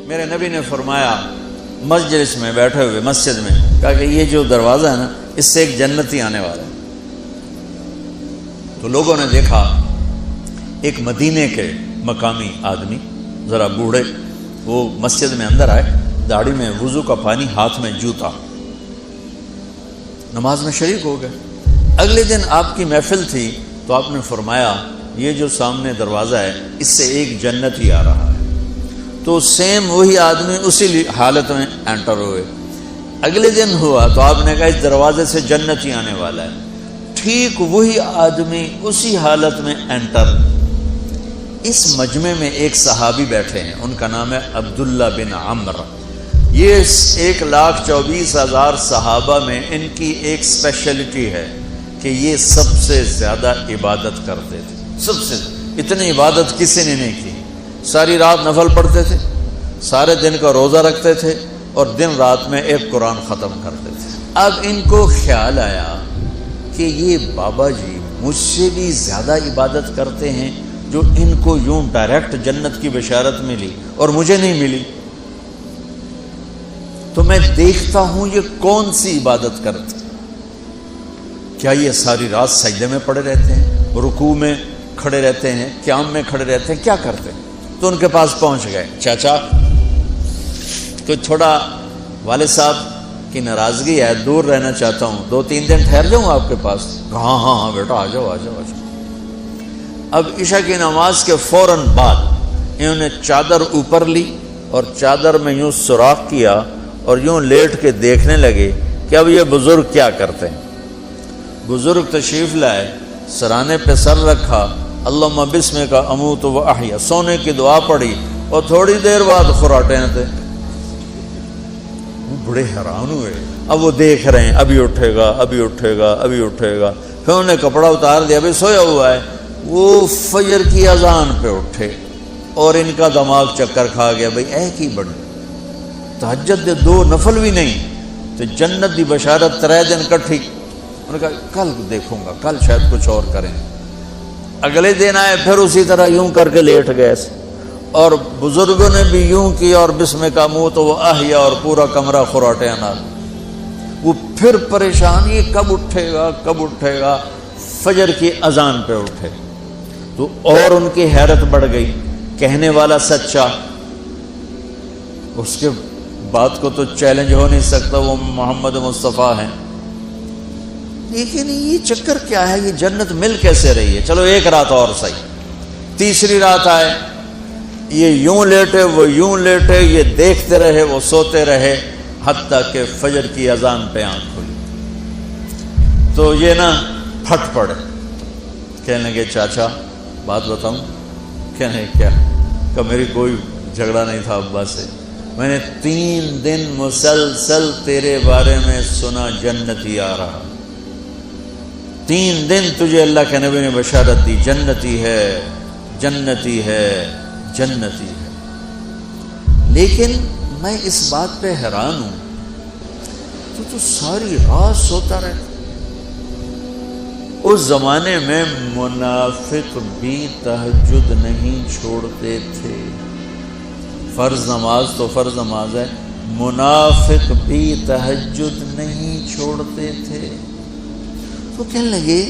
میرے نبی نے فرمایا مجلس میں بیٹھے ہوئے مسجد میں، کہا کہ یہ جو دروازہ ہے نا اس سے ایک جنتی آنے والا ہے۔ تو لوگوں نے دیکھا ایک مدینے کے مقامی آدمی ذرا بوڑھے، وہ مسجد میں اندر آئے، داڑھی میں وضو کا پانی، ہاتھ میں جوتا، نماز میں شریک ہو گئے۔ اگلے دن آپ کی محفل تھی تو آپ نے فرمایا یہ جو سامنے دروازہ ہے اس سے ایک جنتی آ رہا ہے۔ تو سیم وہی آدمی اسی حالت میں انٹر ہوئے۔ اگلے دن ہوا تو آپ نے کہا اس دروازے سے جنتی آنے والا ہے، ٹھیک وہی آدمی اسی حالت میں انٹر۔ اس مجمع میں ایک صحابی بیٹھے ہیں، ان کا نام ہے عبداللہ بن عمر۔ یہ 1,24,000 صحابہ میں ان کی ایک اسپیشلٹی ہے کہ یہ سب سے زیادہ عبادت کرتے تھے، سب سے اتنی عبادت کسی نے نہیں کی۔ ساری رات نفل پڑھتے تھے، سارے دن کا روزہ رکھتے تھے، اور دن رات میں ایک قرآن ختم کرتے تھے۔ اب ان کو خیال آیا کہ یہ بابا جی مجھ سے بھی زیادہ عبادت کرتے ہیں، جو ان کو یوں ڈائریکٹ جنت کی بشارت ملی اور مجھے نہیں ملی، تو میں دیکھتا ہوں یہ کون سی عبادت کرتے ہیں۔ کیا یہ ساری رات سجدے میں پڑے رہتے ہیں، رکوع میں کھڑے رہتے ہیں، قیام میں کھڑے رہتے ہیں، کیا کرتے ہیں؟ تو ان کے پاس پہنچ گئے، چاچا کوئی تھوڑا والد صاحب کی ناراضگی ہے، دور رہنا چاہتا ہوں، 2-3 دن ٹھہر جاؤں آپ کے پاس؟ ہاں ہاں ہاں بیٹا آ جاؤ آ جاؤ آ جاؤ۔ اب عشاء کی نماز کے فوراً بعد انہوں نے چادر اوپر لی اور چادر میں یوں سوراخ کیا اور یوں لیٹ کے دیکھنے لگے کہ اب یہ بزرگ کیا کرتے ہیں۔ بزرگ تشریف لائے، سرانے پہ سر رکھا، اللہم بسمک اموت و احیا، سونے کی دعا پڑھی، اور تھوڑی دیر بعد خراٹے تھے۔ وہ بڑے حیران ہوئے، اب وہ دیکھ رہے ہیں ابھی اٹھے گا ابھی اٹھے گا ابھی اٹھے گا۔ پھر انہوں نے کپڑا اتار دیا، ابھی سویا ہوا ہے۔ وہ فجر کی اذان پہ اٹھے اور ان کا دماغ چکر کھا گیا، بھئی اے کی بڑی تہجد دے 2 نفل بھی نہیں تو جنت دی بشارت 3 دن کٹھی۔ انہوں نے کہا کل دیکھوں گا، کل شاید کچھ اور کریں۔ اگلے دن آئے، پھر اسی طرح یوں کر کے لیٹ گئے، اور بزرگوں نے بھی یوں کیا اور بسمک اموت و احیا، اور پورا کمرہ خراٹے انار۔ وہ پھر پریشان، یہ کب اٹھے گا کب اٹھے گا؟ فجر کی اذان پہ اٹھے تو اور ان کی حیرت بڑھ گئی، کہنے والا سچا، اس کے بات کو تو چیلنج ہو نہیں سکتا، وہ محمد مصطفیٰ ہیں، لیکن یہ چکر کیا ہے، یہ جنت مل کیسے رہی ہے؟ چلو ایک رات اور صحیح۔ تیسری رات آئے، یہ یوں لیٹے وہ یوں لیٹے، یہ دیکھتے رہے وہ سوتے رہے، حتیٰ کہ فجر کی اذان پہ آنکھ کھلی تو یہ نا پھٹ پڑے، کہنے لگے چاچا بات بتاؤں؟ کہنے کیا؟ کہ میری کوئی جھگڑا نہیں تھا ابا سے، میں نے 3 دن مسلسل تیرے بارے میں سنا جنتی آ رہا، 3 دن تجھے اللہ کے نبی نے بشارت دی جنتی ہے جنتی ہے جنتی ہے، لیکن میں اس بات پہ حیران ہوں تو ساری رات سوتا رہتا۔ اس زمانے میں منافق بھی تہجد نہیں چھوڑتے تھے، فرض نماز تو فرض نماز ہے، منافق بھی تہجد نہیں چھوڑتے تھے۔ تو کہنے لگے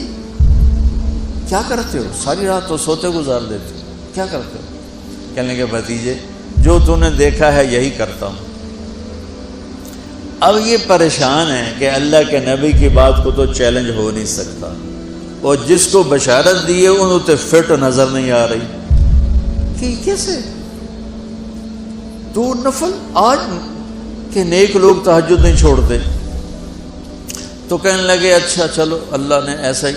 کیا کرتے ہو؟ ساری رات تو سوتے گزار دیتے، کیا کرتے ہو؟ کہنے لگے بھتیجے جو تو نے دیکھا ہے یہی کرتا ہوں۔ اب یہ پریشان ہے کہ اللہ کے نبی کی بات کو تو چیلنج ہو نہیں سکتا، اور جس کو بشارت دی ہے انہوں تے فٹ نظر نہیں آ رہی کہ کیسے 2 نفل آج کہ نیک لوگ تہجد نہیں چھوڑتے۔ تو کہنے لگے اچھا چلو اللہ نے ایسا ہی،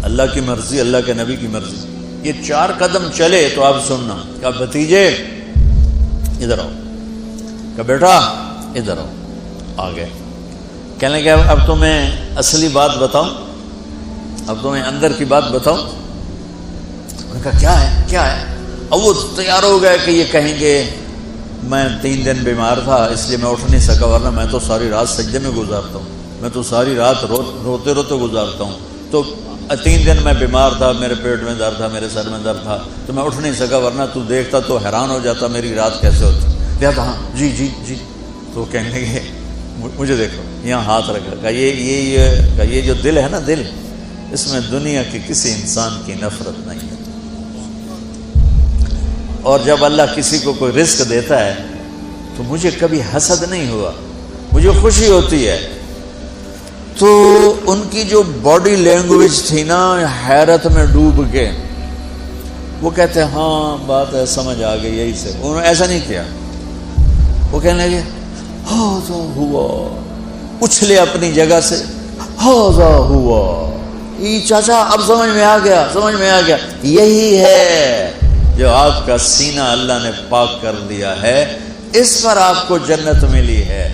اللہ کی مرضی، اللہ کے نبی کی مرضی۔ یہ 4 قدم چلے تو آپ سننا، کہا بھتیجے ادھر آؤ، کہا بیٹا ادھر آؤ، آ گئے۔ کہنے لگے اب تمہیں اصلی بات بتاؤں، اب تمہیں اندر کی بات بتاؤں؟ انہوں نے کہا کیا ہے کیا ہے؟ اب وہ تیار ہو گئے کہ یہ کہیں گے میں 3 دن بیمار تھا اس لیے میں اٹھ نہیں سکا، ورنہ میں تو ساری رات سجدے میں گزارتا ہوں، میں تو ساری رات روتے روتے گزارتا ہوں۔ تو 3 دن میں بیمار تھا، میرے پیٹ میں درد تھا، میرے سر میں درد تھا، تو میں اٹھ نہیں سکا، ورنہ تو دیکھتا تو حیران ہو جاتا میری رات کیسے ہوتی۔ کہتا ہاں جی جی جی، تو کہنے لگے مجھے دیکھو، یہاں ہاتھ رکھا، کہ یہ جو دل ہے نا، دل، اس میں دنیا کے کسی انسان کی نفرت نہیں ہے۔ اور جب اللہ کسی کو کوئی رزق دیتا ہے تو مجھے کبھی حسد نہیں ہوا، مجھے خوشی ہوتی ہے۔ تو ان کی جو باڈی لینگویج تھی نا، حیرت میں ڈوب کے وہ کہتے ہیں ہاں بات ہے، سمجھ آ گئی، یہی سے۔ انہوں نے ایسا نہیں کیا، وہ کہنے لگے ہاذا ہوا، اچھلے اپنی جگہ سے، ہاذا ہوا، یہ چاچا اب سمجھ میں آ گیا، سمجھ میں آ گیا، یہی ہے جو آپ کا سینہ اللہ نے پاک کر دیا ہے، اس پر آپ کو جنت ملی ہے۔